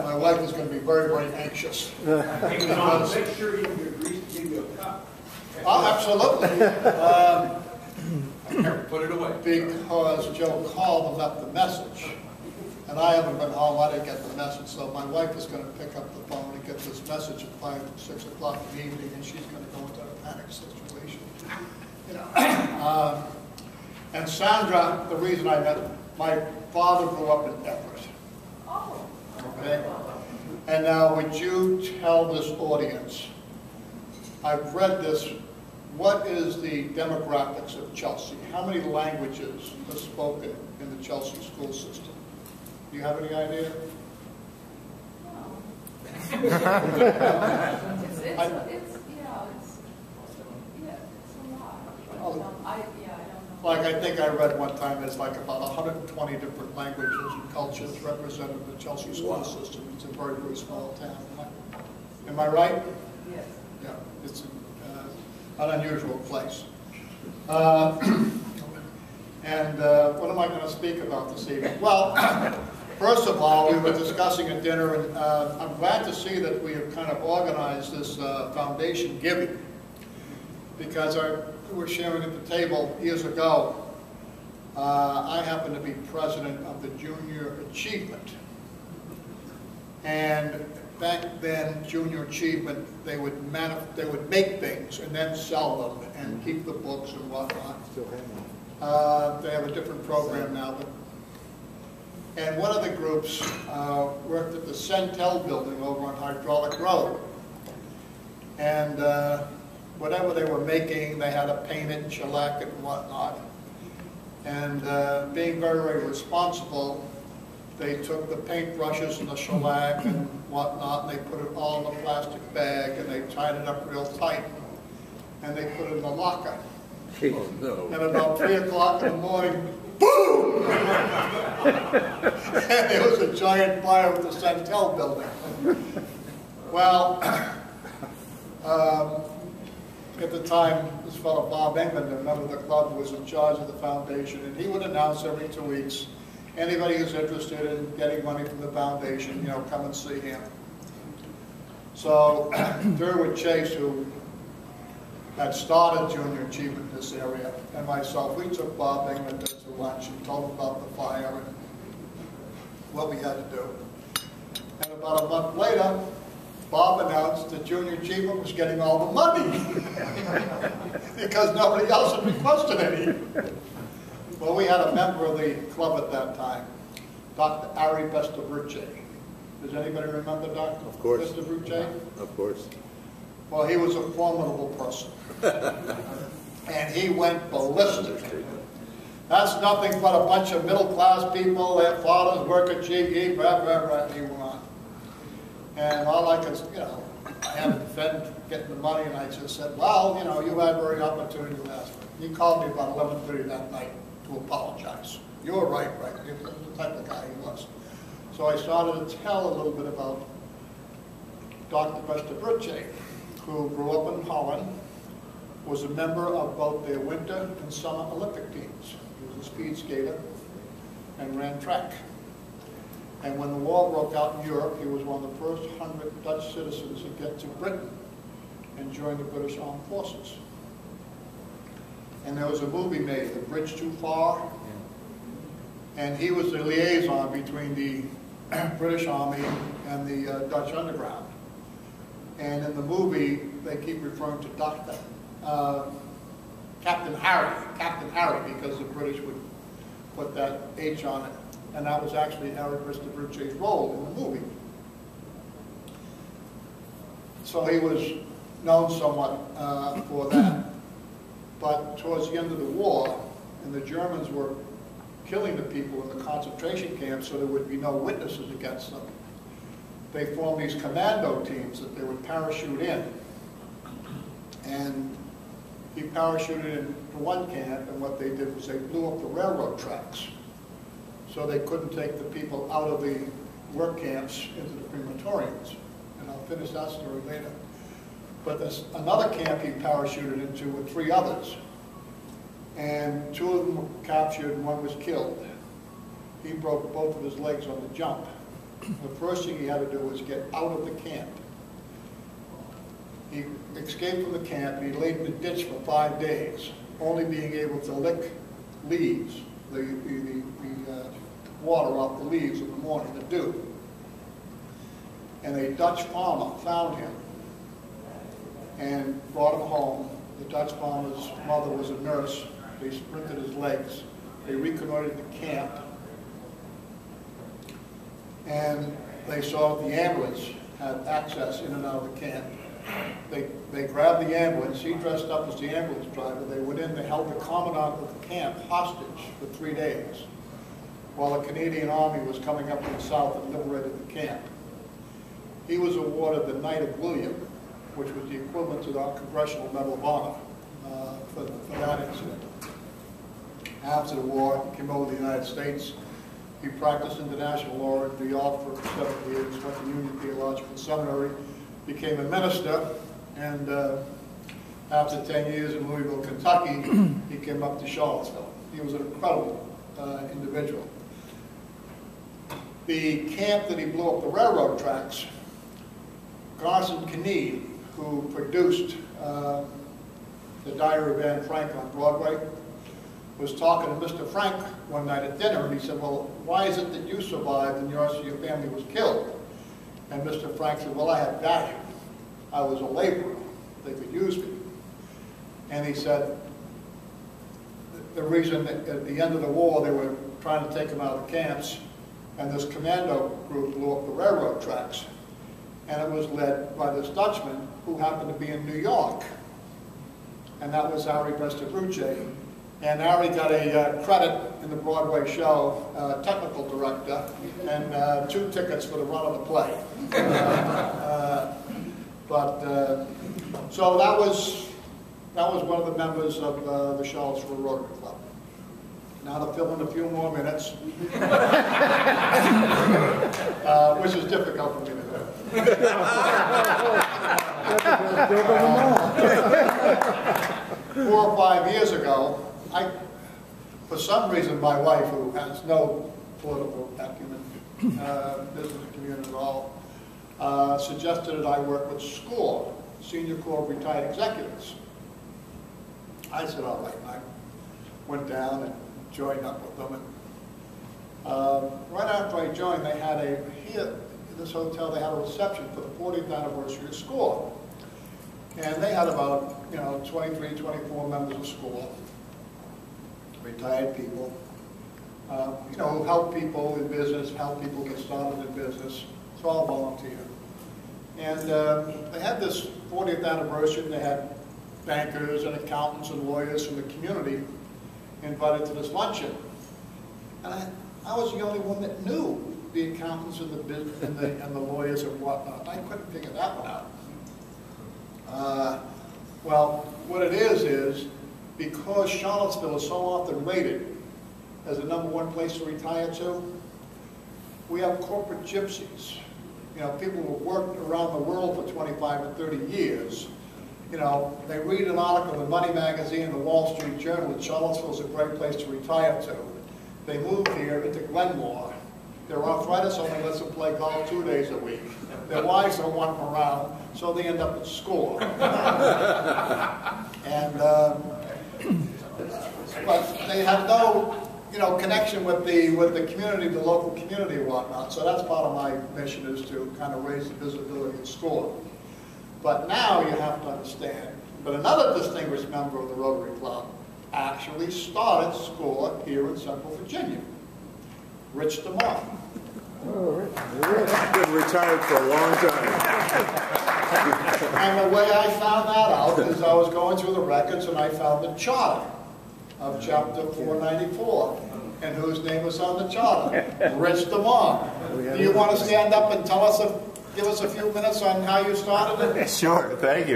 My wife is going to be very, very anxious. Make sure you agree to give you a cup. Oh, absolutely. Put it away. Because Joe called and left the message. And I haven't been home, I didn't get the message, so my wife is going to pick up the phone and get this message at 5 or 6 o'clock in the evening, and she's going to go into a panic situation. You know. And Sandra, the reason I met, my father grew up in Everett. Oh. Okay? And now would you tell this audience, I've read this, what is the demographics of Chelsea? How many languages are spoken in the Chelsea school system? Do you have any idea? No. It's Yeah, it's a lot. I don't know. Like I think I read one time there's like about 120 different languages and cultures represented in the Chelsea school system. It's a very, very small town. Am I right? Yes. Yeah, it's an unusual place. And what am I going to speak about this evening? Well, first of all, we were discussing at dinner, and I'm glad to see that we have kind of organized this foundation giving, because we were sharing at the table years ago. I happen to be president of the Junior Achievement, and back then, Junior Achievement, they would make things and then sell them and keep the books and whatnot. They have a different program now, and one of the groups worked at the Centel building over on Hydraulic Road, and whatever they were making, they had to paint it and shellac it and whatnot. And being very, very responsible, they took the paintbrushes and the shellac and whatnot, and they put it all in a plastic bag, and they tied it up real tight, and they put it in the locker. Oh, no. And about 3 o'clock in the morning, boom! And there was a giant fire with the Centel building. Well, at the time, this fellow Bob England, a member of the club, was in charge of the foundation, and he would announce every 2 weeks, anybody who's interested in getting money from the foundation, you know, come and see him. So Durwood Chase, who had started Junior Achievement in this area, and myself, we took Bob England to lunch and told him about the fire and what we had to do. And about a month later, Bob announced that Junior Achievement was getting all the money because nobody else had requested any. Well, we had a member of the club at that time, Dr. Ari Vestaverce. Does anybody remember Dr. Of course. Vestaverce? Of course. Well, he was a formidable person. And he went ballistic. That's nothing but a bunch of middle-class people, their fathers work at GE, blah, blah, blah, and he went on. And all I could, you know, I had to defend getting the money, and I just said, well, you know, you had every opportunity to ask for it. He called me about 11:30 that night to apologize. You were right, right? He was the type of guy he was. So I started to tell a little bit about Dr. Vestaverce, who grew up in Holland, was a member of both their winter and summer Olympic teams. He was a speed skater and ran track. And when the war broke out in Europe, he was one of the first 100 Dutch citizens to get to Britain and join the British Armed Forces. And there was a movie made, The Bridge Too Far, and he was the liaison between the British Army and the Dutch Underground. And in the movie, they keep referring to Captain Harry, because the British would put that H on it. And that was actually Harry Vestaverce's role in the movie. So he was known somewhat for that. But towards the end of the war, and the Germans were killing the people in the concentration camps so there would be no witnesses against them, they formed these commando teams that they would parachute in. And he parachuted into one camp, and what they did was they blew up the railroad tracks. So they couldn't take the people out of the work camps into the crematoriums. And I'll finish that story later. But there's another camp he parachuted into with 3 others. And 2 of them were captured and 1 was killed. He broke both of his legs on the jump. The first thing he had to do was get out of the camp. He escaped from the camp, and he laid in the ditch for 5 days, only being able to lick leaves, the water off the leaves in the morning, the dew. And a Dutch farmer found him and brought him home. The Dutch farmer's mother was a nurse. They splintered his legs. They reconnoitered the camp. And they saw that the ambulance had access in and out of the camp. They grabbed the ambulance. He dressed up as the ambulance driver. They went in. They held the commandant of the camp hostage for 3 days while the Canadian Army was coming up from the south and liberated the camp. He was awarded the Knight of William, which was the equivalent to the Congressional Medal of Honor for that incident. After the war, he came over to the United States. He practiced international law in New York for 7 years, went to Union Theological Seminary, became a minister, and after 10 years in Louisville, Kentucky, he came up to Charlottesville. He was an incredible individual. The camp that he blew up the railroad tracks, Garson Kinneed, who produced the Diary of Anne Frank on Broadway, was talking to Mr. Frank one night at dinner, and he said, well, why is it that you survived and your family was killed? And Mr. Frank said, well, I had value. I was a laborer. They could use me. And he said, the reason that at the end of the war they were trying to take him out of the camps, and this commando group blew up the railroad tracks. And it was led by this Dutchman who happened to be in New York. And that was Harry Brestabucci. And Harry got a credit in the Broadway show, technical director, and 2 tickets for the run of the play. So that was one of the members of the Charlottesville Rotary Club. Now to fill in a few more minutes, which is difficult for me to do. 4 or 5 years ago, for some reason, my wife, who has no political acumen, business community at all, suggested that I work with SCORE, Senior Corps of Retired Executives. I said, all right, and I went down and joined up with them. And right after I joined, they had here in this hotel, they had a reception for the 40th anniversary of SCORE. And they had about, 23, 24 members of SCORE, retired people, who help people in business, help people get started in business. It's all volunteer. And they had this 40th anniversary, and they had bankers and accountants and lawyers from the community invited to this luncheon. And I was the only one that knew the accountants and the lawyers and whatnot. I couldn't figure that one out. Well, what it is because Charlottesville is so often rated as the #1 place to retire to, we have corporate gypsies. People who have worked around the world for 25 or 30 years. They read an article in Money Magazine and the Wall Street Journal that Charlottesville is a great place to retire to. They move here into Glenmore. Their arthritis only lets them play golf 2 days a week. Their wives don't want them around, so they end up at SCORE. But they have no, connection with the community, the local community and whatnot. So that's part of my mission, is to kind of raise the visibility of SCORE. But now you have to understand, but another distinguished member of the Rotary Club actually started SCORE here in Central Virginia, Rich DeMar. Been retired for a long time. And the way I found that out is I was going through the records and I found the charter of chapter 494. And whose name was on the charter? Rich DeMar. Do you want to stand up and give us a few minutes on how you started it? Sure, thank you.